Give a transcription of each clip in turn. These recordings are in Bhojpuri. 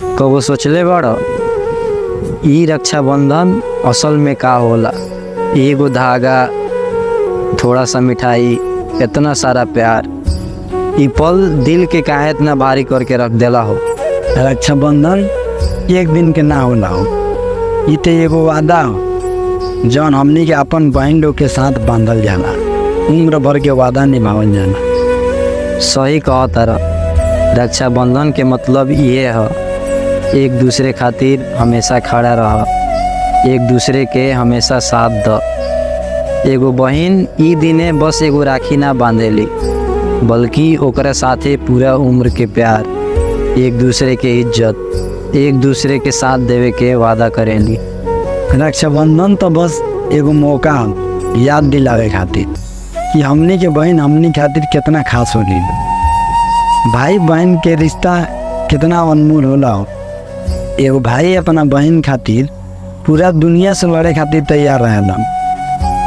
कबो सोचले बड़ ई रक्षाबंधन असल में का होला? एगो धागा, थोड़ा सा मिठाई, इतना सारा प्यार। ई पल दिल के काहे इतना भारी करके रख देला हो। रक्षाबंधन एक दिन के ना होला हो, ई तो एगो वादा हो जौन हमनी के अपन बहन लोग के साथ बांधल जाला, उम्र भर के वादा निभावल जाला। सही कह तारा, रक्षाबंधन के मतलब ये है एक दूसरे खातिर हमेशा खड़ा रह, एक दूसरे के हमेशा साथ द। एगो बहिन ई दिने बस एगो राखी ना बांधेली, बल्कि ओकरा साथे पूरा उम्र के प्यार, एक दूसरे के इज्जत, एक दूसरे के साथ देवे के वादा करेली। रक्षाबंधन तो बस एगो मौका हो याद दिलावे खातिर कि हमनी के बहन हमनी खातिर कितना खास होली। भाई बहन के रिश्ता कितना अनमोल होला हो। एगो भाई अपना बहन खातिर पूरा दुनिया से लड़े खातिर तैयार रहेला,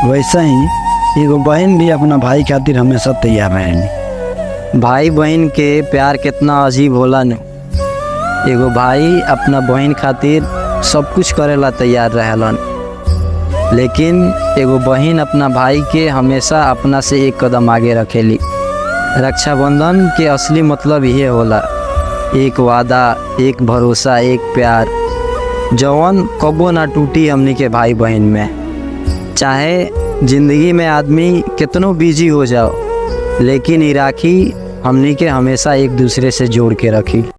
वैसे ही एगो बहन भी अपना भाई खातिर हमेशा तैयार रहेली। भाई बहन के प्यार कितना अजीब होला न। एगो भाई अपना बहन खातिर सब कुछ करेला तैयार रहेलन, लेकिन एगो बहन अपना भाई के हमेशा अपना से एक कदम आगे रखेली। रक्षाबंधन के असली मतलब ये होला, एक वादा, एक भरोसा, एक प्यार जौन कबो ना टूटी हमनी के भाई बहन में। चाहे जिंदगी में आदमी कितनो बिजी हो जाओ, लेकिन ई राखी हमनी के हमेशा एक दूसरे से जोड़ के रखी।